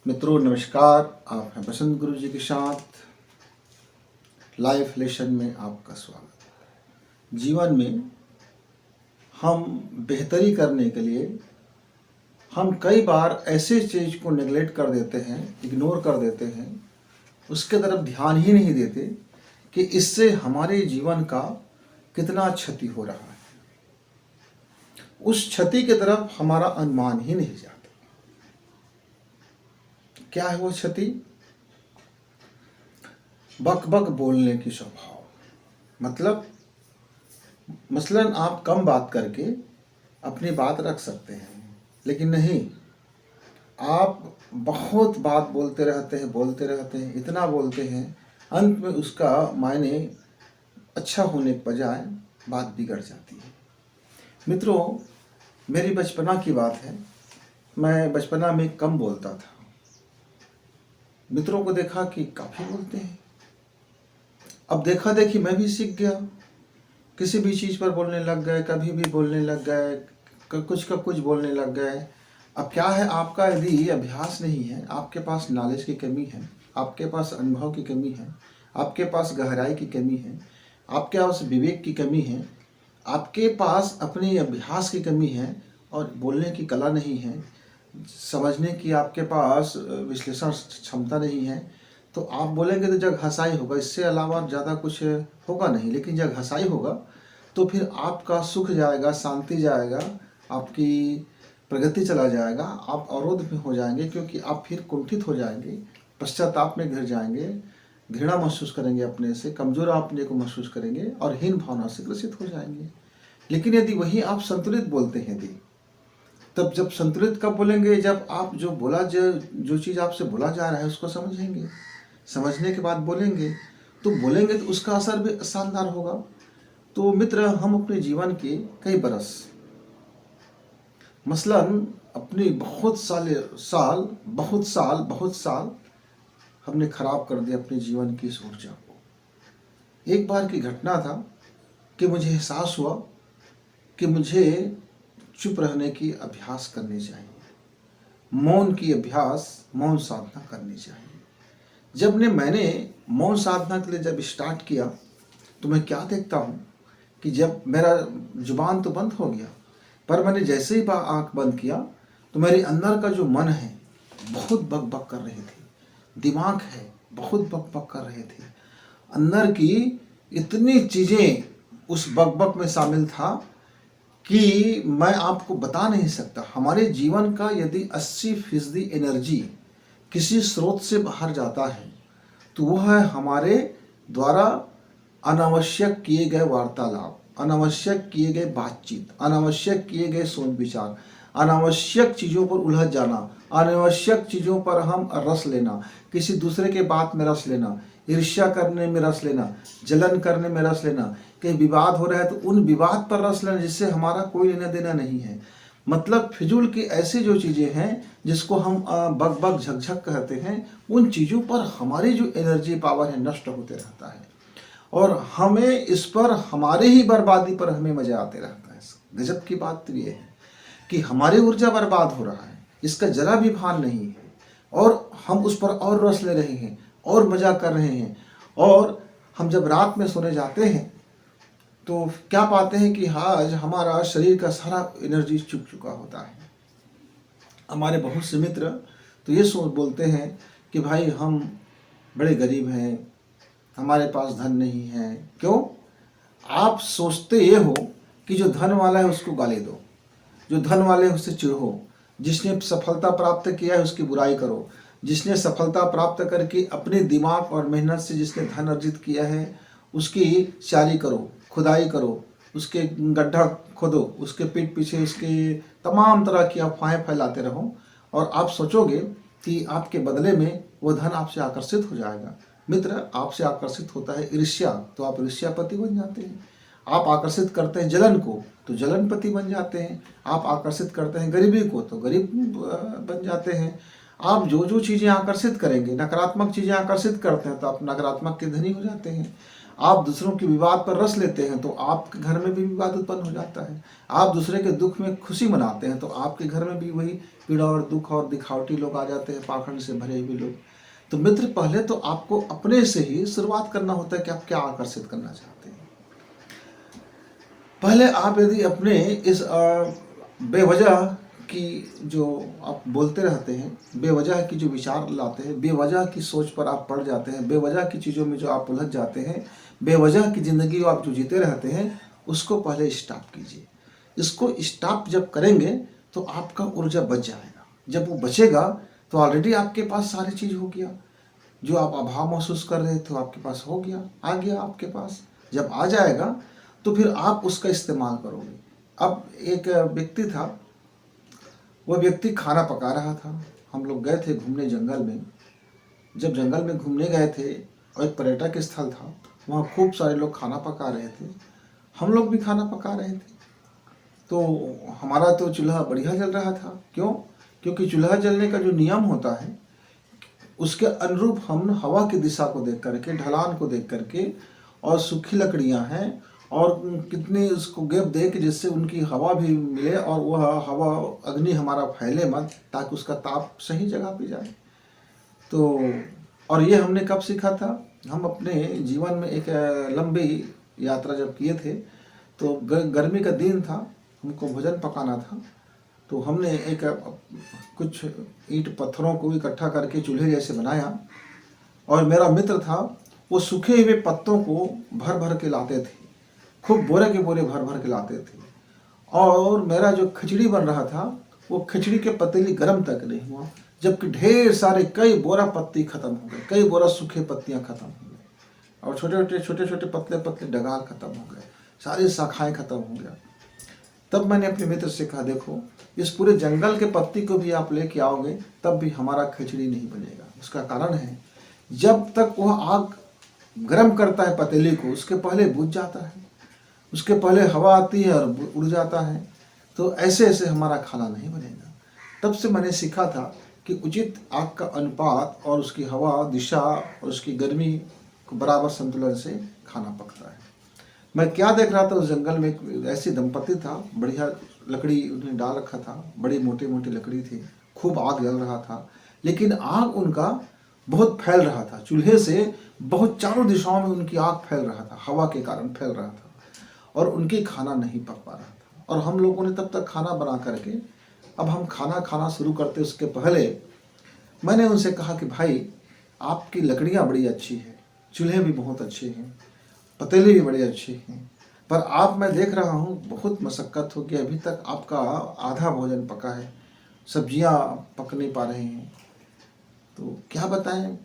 मित्रों नमस्कार। आप हैं बसंत गुरु जी के साथ लाइफ लेसन में आपका स्वागत। जीवन में हम बेहतरी करने के लिए हम कई बार ऐसे चीज़ को नेगलेक्ट कर देते हैं, इग्नोर कर देते हैं, उसके तरफ ध्यान ही नहीं देते कि इससे हमारे जीवन का कितना क्षति हो रहा है। उस क्षति की तरफ हमारा अनुमान ही नहीं जाता। क्या है वो क्षति? बक बक बोलने की स्वभाव। मतलब मसलन आप कम बात करके अपनी बात रख सकते हैं, लेकिन नहीं, आप बहुत बात बोलते रहते हैं, इतना बोलते हैं, अंत में उसका मायने अच्छा होने के बजाय बात बिगड़ जाती है। मित्रों, मेरी बचपना की बात है। मैं बचपना में कम बोलता था। मित्रों को देखा कि काफ़ी बोलते हैं। अब देखा देखी मैं भी सीख गया। किसी भी चीज़ पर बोलने लग गए, कभी भी बोलने लग गए, कुछ का कुछ बोलने लग गए। अब क्या है, आपका यदि अभ्यास नहीं है, आपके पास नॉलेज की कमी है, आपके पास अनुभव की कमी है, आपके पास गहराई की कमी है, आपके पास विवेक की कमी है, आपके पास अपने अभ्यास की कमी है और बोलने की कला नहीं है, समझने की आपके पास विश्लेषण क्षमता नहीं है, तो आप बोलेंगे तो जग हंसाई होगा, इससे अलावा ज़्यादा कुछ होगा नहीं। लेकिन जग हंसाई होगा तो फिर आपका सुख जाएगा, शांति जाएगा, आपकी प्रगति चला जाएगा, आप अवरोध में हो जाएंगे, क्योंकि आप फिर कुंठित हो जाएंगे, पश्चाताप में घिर जाएंगे, घृणा महसूस करेंगे, अपने से कमज़ोर अपने को महसूस करेंगे और हीन भावना से ग्रसित हो जाएंगे। लेकिन यदि वही आप संतुलित बोलते हैं, यदि तब जब संतुलित कब बोलेंगे, जब आप जो चीज़ आपसे बोला जा रहा है उसको समझेंगे, समझने के बाद बोलेंगे, तो बोलेंगे तो उसका असर भी शानदार होगा। तो मित्र, हम अपने जीवन के कई बरस, मसलन अपनी बहुत साल हमने खराब कर दिया अपने जीवन की इस ऊर्जा को। एक बार की घटना था कि मुझे एहसास हुआ कि मुझे चुप रहने की अभ्यास करनी चाहिए, मौन साधना करनी चाहिए। मैंने मौन साधना के लिए जब स्टार्ट किया तो मैं क्या देखता हूँ कि जब मेरा जुबान तो बंद हो गया, पर मैंने जैसे ही आँख बंद किया तो मेरे अंदर का जो मन है बहुत बक बक कर रहे थे, दिमाग है बहुत बक बक कर रहे थे, अंदर की इतनी चीज़ें उस बक बक में शामिल था कि मैं आपको बता नहीं सकता। हमारे जीवन का यदि 80% एनर्जी किसी स्रोत से बाहर जाता है तो वह है हमारे द्वारा अनावश्यक किए गए वार्तालाप, अनावश्यक किए गए बातचीत, अनावश्यक किए गए सोच विचार, अनावश्यक चीज़ों पर उलझ जाना, अनावश्यक चीज़ों पर हम रस लेना, किसी दूसरे के बात में रस लेना, ईर्ष्या करने में रस लेना, जलन करने में रस लेना, कहीं विवाद हो रहा है तो उन विवाद पर रस लेना जिससे हमारा कोई लेना देना नहीं है। मतलब फिजूल की ऐसी जो चीज़ें हैं जिसको हम बक बक झकझक कहते हैं, उन चीज़ों पर हमारी जो एनर्जी पावर है नष्ट होते रहता है और हमें इस पर, हमारे ही बर्बादी पर हमें मज़ा आते रहता है। गजब की बात तो ये है कि हमारी ऊर्जा बर्बाद हो रहा है, इसका जरा भी भान नहीं है और हम उस पर और रस ले रहे हैं और मज़ा कर रहे हैं। और हम जब रात में सोने जाते हैं तो क्या पाते हैं कि आज हमारा शरीर का सारा एनर्जी चुक चुका होता है। हमारे बहुत से मित्र तो ये बोलते हैं कि भाई हम बड़े गरीब हैं, हमारे पास धन नहीं है। क्यों? आप सोचते ये हो कि जो धन वाला है उसको गाली दो, जो धन वाले है उससे चिढ़ो, जिसने सफलता प्राप्त किया है उसकी बुराई करो, जिसने सफलता प्राप्त करके अपने दिमाग और मेहनत से जिसने धन अर्जित किया है उसकी चारी करो, खुदाई करो, उसके गड्ढा खोदो, उसके पीठ पीछे उसके तमाम तरह की अफवाहें फैलाते रहो और आप सोचोगे कि आपके बदले में वो धन आपसे आकर्षित हो जाएगा। मित्र, आपसे आकर्षित होता है ईर्ष्या, तो आप ईर्ष्यापति बन जाते हैं। आप आकर्षित करते हैं जलन को तो जलनपति बन जाते हैं। आप आकर्षित करते हैं गरीबी को तो गरीब बन जाते हैं। आप जो जो चीज़ें आकर्षित करेंगे, नकारात्मक चीज़ें आकर्षित करते हैं तो आप नकारात्मक के धनी हो जाते हैं। आप दूसरों के विवाद पर रस लेते हैं तो आपके घर में भी विवाद उत्पन्न हो जाता है। आप दूसरे के दुख में खुशी मनाते हैं तो आपके घर में भी वही पीड़ा और दुख और दिखावटी लोग आ जाते हैं, पाखंड से भरे हुए लोग। तो मित्र, पहले तो आपको अपने से ही शुरुआत करना होता है कि आप क्या आकर्षित करना चाहते हैं। पहले आप यदि अपने इस बेवजह की जो आप बोलते रहते हैं, बेवजह की जो विचार लाते हैं, बेवजह की सोच पर आप पड़ जाते हैं, बेवजह की चीज़ों में जो आप उलझ जाते हैं, बेवजह की ज़िंदगी आप जो जीते रहते हैं, उसको पहले स्टॉप कीजिए। इसको स्टॉप जब करेंगे तो आपका ऊर्जा बच जाएगा। जब वो बचेगा तो ऑलरेडी आपके पास सारी चीज़ हो गया। जो आप अभाव महसूस कर रहे थे आपके पास हो गया, आ गया आपके पास। जब आ जाएगा तो फिर आप उसका इस्तेमाल करोगे। अब एक व्यक्ति था, वह व्यक्ति खाना पका रहा था। हम लोग गए थे घूमने जंगल में। जब जंगल में घूमने गए थे और एक पर्यटक स्थल था, वहाँ खूब सारे लोग खाना पका रहे थे, हम लोग भी खाना पका रहे थे। तो हमारा तो चूल्हा बढ़िया जल रहा था। क्यों? क्योंकि चूल्हा जलने का जो नियम होता है उसके अनुरूप हम हवा की दिशा को देख करके, ढलान को देख करके, और सूखी लकड़ियां हैं और कितनी उसको गैप दे कि जिससे उनकी हवा भी मिले और वह हवा अग्नि हमारा फैले मत, ताकि उसका ताप सही जगह पे जाए। तो और ये हमने कब सीखा था? हम अपने जीवन में एक लंबी यात्रा जब किए थे तो गर्मी का दिन था, हमको भोजन पकाना था। तो हमने एक कुछ ईंट पत्थरों को इकट्ठा करके चूल्हे जैसे बनाया, और मेरा मित्र था, वो सूखे हुए पत्तों को भर भर के लाते थे, खूब बोरे के बोरे भर भर के लाते थे। और मेरा जो खिचड़ी बन रहा था वो खिचड़ी के पतीली गर्म तक नहीं हुआ, जबकि ढेर सारे कई बोरा पत्ती खत्म हो गए, कई बोरा सूखे पत्तियां खत्म हो गए, और छोटे छोटे पतले पतले डगाल खत्म हो गए, सारी शाखाएं खत्म हो गया। तब मैंने अपने मित्र से कहा, देखो इस पूरे जंगल के पत्ती को भी आप लेके आओगे तब भी हमारा खिचड़ी नहीं बनेगा। उसका कारण है, जब तक वह आग गर्म करता है पतीली को, उसके पहले बुझ जाता है, उसके पहले हवा आती है और उड़ जाता है। तो ऐसे ऐसे हमारा खाना नहीं बनेगा। तब से मैंने सीखा था कि उचित आग का अनुपात और उसकी हवा दिशा और उसकी गर्मी को बराबर संतुलन से खाना पकता है। मैं क्या देख रहा था, उस जंगल में एक ऐसी दंपति था, बढ़िया लकड़ी उन्हें डाल रखा था, बड़ी मोटी मोटी लकड़ी थी, खूब आग जल रहा था, लेकिन आग उनका बहुत फैल रहा था। चूल्हे से बहुत चारों दिशाओं में उनकी आग फैल रहा था, हवा के कारण फैल रहा था, और उनकी खाना नहीं पक पा रहा था। और हम लोगों ने तब तक खाना बना करके, अब हम खाना खाना शुरू करते उसके पहले मैंने उनसे कहा कि भाई, आपकी लकड़ियाँ बड़ी अच्छी है, चूल्हे भी बहुत अच्छे हैं, पतीले भी बड़े अच्छे हैं, पर आप, मैं देख रहा हूँ बहुत मशक्क़त हो गई, अभी तक आपका आधा भोजन पका है, सब्जियाँ पक नहीं पा रहे हैं, तो क्या बताएं,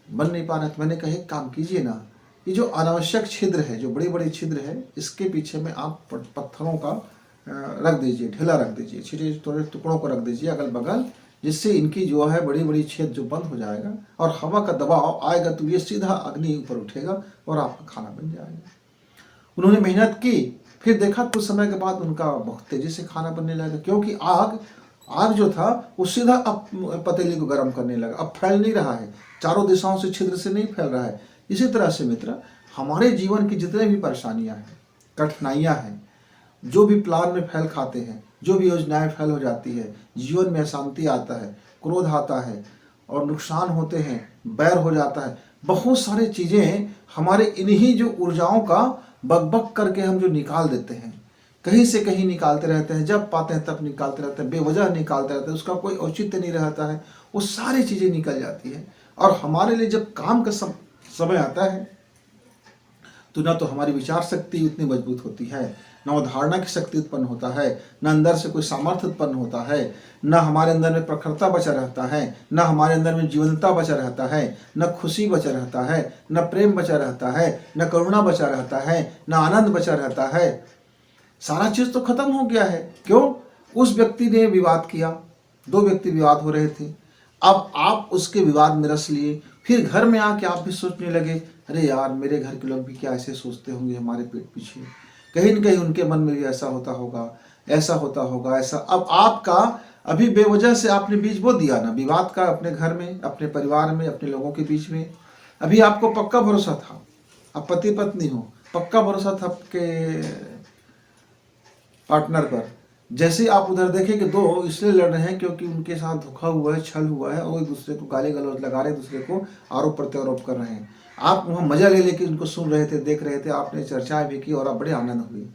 बन नहीं पा रहा। तो मैंने कहा, एक काम कीजिए ना, ये जो अनावश्यक छिद्र है, जो बड़ी बड़ी छिद्र है, इसके पीछे में आप पत्थरों का रख दीजिए, ढेला रख दीजिए, छोटे छोटे टुकड़ों को रख दीजिए अगल बगल, जिससे इनकी जो है बड़ी बड़ी छेद जो बंद हो जाएगा और हवा का दबाव आएगा तो ये सीधा अग्नि ऊपर उठेगा और आपका खाना बन जाएगा। उन्होंने मेहनत की, फिर देखा कुछ समय के बाद उनका बहुत तेजी से खाना बनने लगा, क्योंकि आग जो था वो सीधा अब पतीली को गर्म करने लगा, अब फैल नहीं रहा है, चारों दिशाओं से छिद्र से नहीं फैल रहा है। इसी तरह से मित्र, हमारे जीवन की जितने भी परेशानियां हैं, कठिनाइयां हैं, जो भी प्लान में फैल खाते हैं, जो भी योजनाएं फैल हो जाती है, जीवन में अशांति आता है, क्रोध आता है और नुकसान होते हैं, बैर हो जाता है, बहुत सारी चीज़ें हमारे इन्हीं जो ऊर्जाओं का बक करके हम जो निकाल देते हैं, कहीं से कहीं निकालते रहते हैं, जब पाते हैं तब निकालते रहते हैं, बेवजह निकालते रहते हैं, उसका कोई औचित्य नहीं रहता है, वो सारी चीज़ें निकल जाती हैं। और हमारे लिए जब काम का समय आता है तो ना तो हमारी विचार शक्ति उतनी मजबूत होती है, न अवधारणा की शक्ति उत्पन्न होता है, न अंदर से कोई सामर्थ्य उत्पन्न होता है, न हमारे अंदर में प्रखरता बचा रहता है, न हमारे अंदर में जीवंतता बचा रहता है, न खुशी बचा रहता है, न प्रेम बचा रहता है, न करुणा बचा रहता है, न आनंद बचा रहता है। सारा चीज़ तो खत्म हो गया है। क्यों? उस व्यक्ति ने विवाद किया, दो व्यक्ति विवाद हो रहे थे, अब आप उसके विवाद में रस लिए, फिर घर में आके आप भी सोचने लगे, अरे यार, मेरे घर के लोग भी क्या ऐसे सोचते होंगे हमारे पेट पीछे, कहीं न कहीं उनके मन में भी ऐसा होता होगा, ऐसा होता होगा, ऐसा। अब आपका अभी बेवजह से आपने बीज बो दिया ना विवाद का, अपने घर में, अपने परिवार में, अपने लोगों के बीच में। अभी आपको पक्का भरोसा था आप पति पत्नी हो, पक्का भरोसा था आपके पार्टनर पर। जैसे ही आप उधर देखें कि दो इसलिए लड़ रहे हैं क्योंकि उनके साथ धोखा हुआ है, छल हुआ है, और एक दूसरे को गाली गलौज लगा रहे हैं, दूसरे को आरोप प्रत्यारोप कर रहे हैं। आप वहाँ मजा ले लेके उनको सुन रहे थे, देख रहे थे, आपने चर्चाएं भी की और आप बड़े आनंद हुए।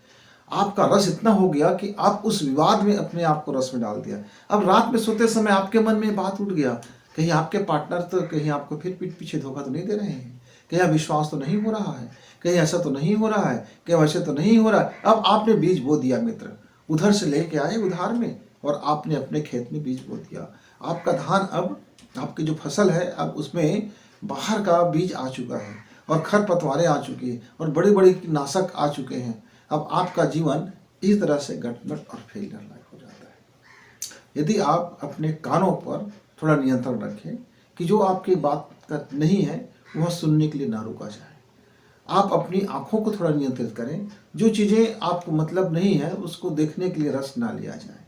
आपका रस इतना हो गया कि आप उस विवाद में अपने आप को रस में डाल दिया। अब रात में सोते समय आपके मन में बात उठ गया, कहीं आपके पार्टनर तो कहीं आपको फिर पीठ पीछे धोखा तो नहीं दे रहे हैं, कहीं अविश्वास तो नहीं हो रहा है, कहीं ऐसा तो नहीं हो रहा है, कहीं वैसे तो नहीं हो रहा है। अब आपने बीज बो दिया मित्र, उधर से लेके आए उधार में और आपने अपने खेत में बीज बो दिया। आपका धान, अब आपकी जो फसल है, अब उसमें बाहर का बीज आ चुका है और खरपतवारें आ चुकी है और बड़ी बड़ी कीटनाशक आ चुके हैं। अब आपका जीवन इस तरह से गटमट और फेलियर लाइफ हो जाता है। यदि आप अपने कानों पर थोड़ा नियंत्रण रखें कि जो आपकी बात का नहीं है वह सुनने के लिए ना रुका जाए। आप अपनी आंखों को थोड़ा नियंत्रित करें, जो चीज़ें आपको मतलब नहीं है उसको देखने के लिए रस ना लिया जाए।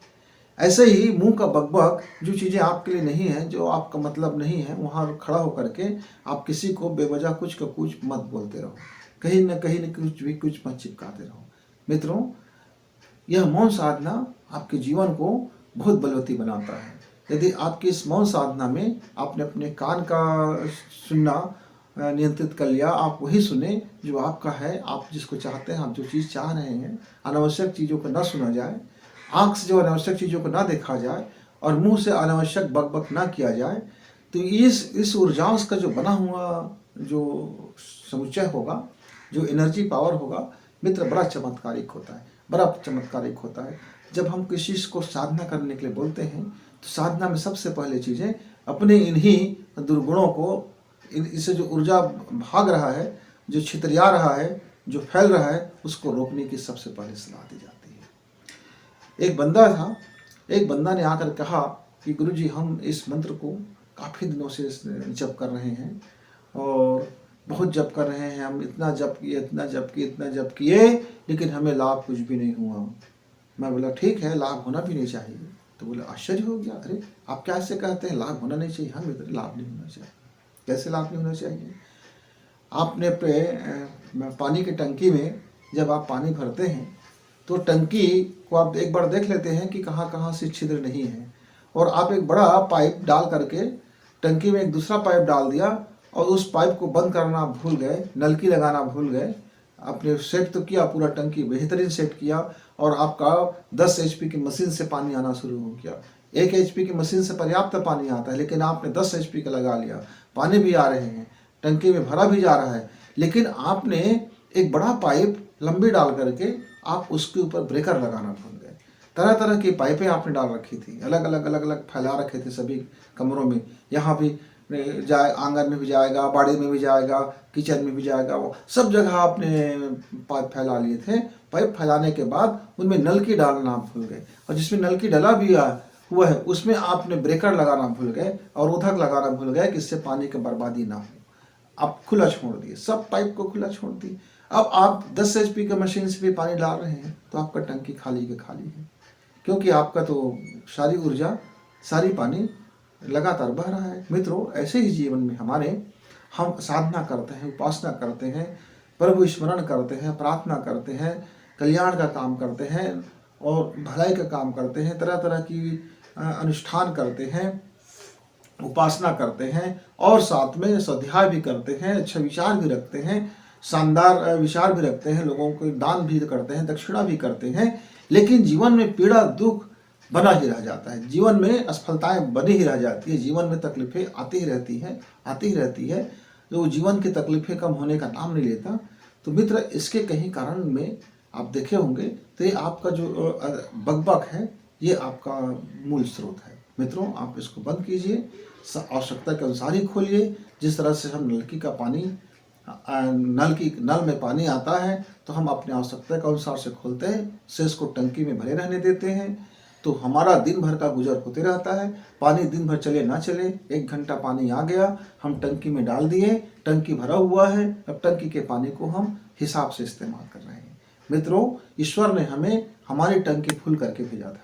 ऐसे ही मुंह का बकबक, जो चीज़ें आपके लिए नहीं है, जो आपका मतलब नहीं है, वहाँ खड़ा होकर के आप किसी को बेवजह कुछ का कुछ मत बोलते रहो, कहीं न कुछ भी कुछ मत चिपकाते रहो। मित्रों, यह मौन साधना आपके जीवन को बहुत बलवती बनाता है। यदि आपकी इस मौन साधना में आपने अपने कान का सुनना नियंत्रित कर लिया, आप वही सुने जो आपका है, आप जिसको चाहते हैं, आप जो चीज़ चाह रहे हैं, अनावश्यक चीज़ों को ना सुना जाए, आँख से जो अनावश्यक चीज़ों को ना देखा जाए और मुंह से अनावश्यक बकबक ना किया जाए, तो इस ऊर्जाओं का जो बना हुआ जो समुच्चय होगा, जो एनर्जी पावर होगा मित्र, बड़ा चमत्कारिक होता है, बड़ा चमत्कारिक होता है। जब हम किसी चीज़ को साधना करने के लिए बोलते हैं तो साधना में सबसे पहले चीज़ें अपने इन्हीं दुर्गुणों को, इससे जो ऊर्जा भाग रहा है, जो छितरिया रहा है, जो फैल रहा है, उसको रोकने की सबसे पहले सलाह दी जाती है। एक बंदा था, एक बंदा ने आकर कहा कि गुरुजी, हम इस मंत्र को काफ़ी दिनों से जप कर रहे हैं और बहुत जप कर रहे हैं, हम इतना जप किए, इतना जप किए, इतना जप किए, लेकिन हमें लाभ कुछ भी नहीं हुआ। मैं बोला ठीक है, लाभ होना भी नहीं चाहिए। तो बोला, आश्चर्य हो गया, अरे आप क्या ऐसे कहते हैं, लाभ होना नहीं चाहिए? हाँ मित्र, लाभ नहीं होना चाहिए। कैसे लाभ नहीं होना चाहिए? आपने पानी की टंकी में जब आप पानी भरते हैं तो टंकी को आप एक बार देख लेते हैं कि कहाँ कहाँ से छिद्र नहीं है, और आप एक बड़ा पाइप डाल करके टंकी में एक दूसरा पाइप डाल दिया और उस पाइप को बंद करना भूल गए, नलकी लगाना भूल गए। आपने सेट तो किया, पूरा टंकी बेहतरीन सेट किया और आपका 10 HP की मशीन से पानी आना शुरू हो गया। 1 HP की मशीन से पर्याप्त पानी आता है, लेकिन आपने 10 HP का लगा लिया, पानी भी आ रहे हैं, टंकी में भरा भी जा रहा है, लेकिन आपने एक बड़ा पाइप लंबी डाल करके आप उसके ऊपर ब्रेकर लगाना भूल गए। तरह तरह की पाइपें आपने डाल रखी थी, अलग अलग फैला रखे थे सभी कमरों में, यहाँ भी जाए, आंगन में भी जाएगा, बाड़ी में भी जाएगा, किचन में भी जाएगा, वो सब जगह आपने पाइप फैला लिए थे। पाइप फैलाने के बाद उनमें नलकी डालना आप भूल गए, और जिसमें नलकी डला भी हुआ है उसमें आपने ब्रेकर लगाना भूल गए और उधक लगाना भूल गए कि इससे पानी की बर्बादी ना हो। आप खुला छोड़ दिए, सब पाइप को खुला छोड़ दिए। अब आप 10 HP की मशीन से भी पानी डाल रहे हैं तो आपका टंकी खाली के खाली है, क्योंकि आपका तो सारी ऊर्जा, सारी पानी लगातार बह रहा है। मित्रों, ऐसे ही जीवन में हम साधना करते हैं, उपासना करते हैं, प्रभु स्मरण करते हैं, प्रार्थना करते हैं, कल्याण का काम करते हैं और भलाई का काम करते हैं, तरह तरह की अनुष्ठान करते हैं, उपासना करते हैं और साथ में स्वाध्याय भी करते हैं, अच्छे विचार भी रखते हैं, शानदार विचार भी रखते हैं, लोगों को दान भी करते हैं, दक्षिणा भी करते हैं, लेकिन जीवन में पीड़ा दुख बना ही रह जाता है, जीवन में असफलताएं बनी ही रह जाती है, जीवन में तकलीफें आती ही रहती है, जो जीवन की तकलीफें कम होने का नाम नहीं लेता। तो मित्र, इसके कहीं कारण में आप देखे होंगे तो ये आपका जो बकबक है, ये आपका मूल स्रोत है। मित्रों, आप इसको बंद कीजिए, आवश्यकता के अनुसार ही खोलिए। जिस तरह से हम नलकी का पानी, नल में पानी आता है तो हम अपने आवश्यकता के अनुसार से खोलते हैं, शेष को टंकी में भरे रहने देते हैं, तो हमारा दिन भर का गुजर होते रहता है। पानी दिन भर चले ना चले, 1 घंटा पानी आ गया, हम टंकी में डाल दिए, टंकी भरा हुआ है, अब टंकी के पानी को हम हिसाब से इस्तेमाल कर रहे हैं। मित्रों, ईश्वर ने हमें हमारी टंकी फुल करके भेजा था।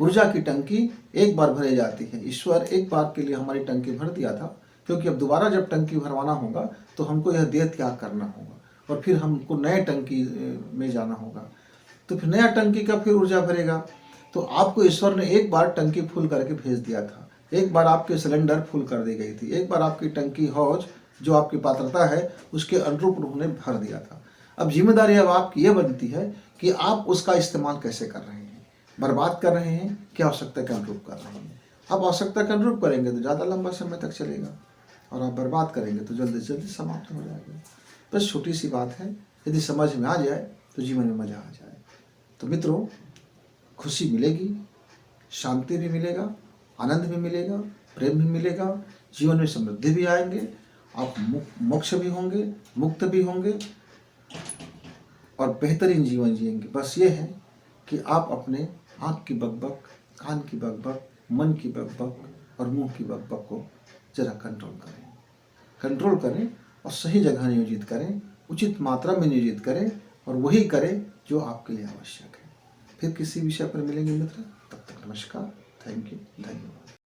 ऊर्जा की टंकी एक बार भरे जाती है, ईश्वर एक बार के लिए हमारी टंकी भर दिया था, क्योंकि अब दोबारा जब टंकी भरवाना होगा तो हमको यह देह त्याग करना होगा। और फिर हमको नए टंकी में जाना होगा। तो फिर नया टंकी का फिर ऊर्जा भरेगा। तो आपको ईश्वर ने एक बार टंकी फुल करके भेज दिया था, एक बार आपके सिलेंडर फुल कर दी गई थी, एक बार आपकी टंकी हौज जो आपकी पात्रता है उसके अनुरूप उन्होंने भर दिया था। अब जिम्मेदारी अब आपकी ये बनती है कि आप उसका इस्तेमाल कैसे कर रहे हैं, बर्बाद कर रहे हैं कि आवश्यकता के अनुरूप कर रहे हैं। आप आवश्यकता के अनुरूप करेंगे तो ज़्यादा लंबा समय तक चलेगा, और आप बर्बाद करेंगे तो जल्दी से जल्दी समाप्त हो जाएगा। बस छोटी सी बात है, यदि समझ में आ जाए तो जीवन में मज़ा आ जाए। तो मित्रों, खुशी मिलेगी, शांति भी मिलेगा, आनंद भी मिलेगा, प्रेम भी मिलेगा, जीवन में समृद्धि भी आएंगे, आप मोक्ष भी होंगे, मुक्त भी होंगे और बेहतरीन जीवन जिएंगे। बस ये है कि आप अपने आँख की बकबक, कान की बकबक, मन की बकबक और मुंह की बकबक को जरा कंट्रोल करें और सही जगह नियोजित करें, उचित मात्रा में नियोजित करें और वही करें जो आपके लिए आवश्यक है। फिर किसी विषय पर मिलेंगे मित्र, तब तक नमस्कार, थैंक यू, धन्यवाद।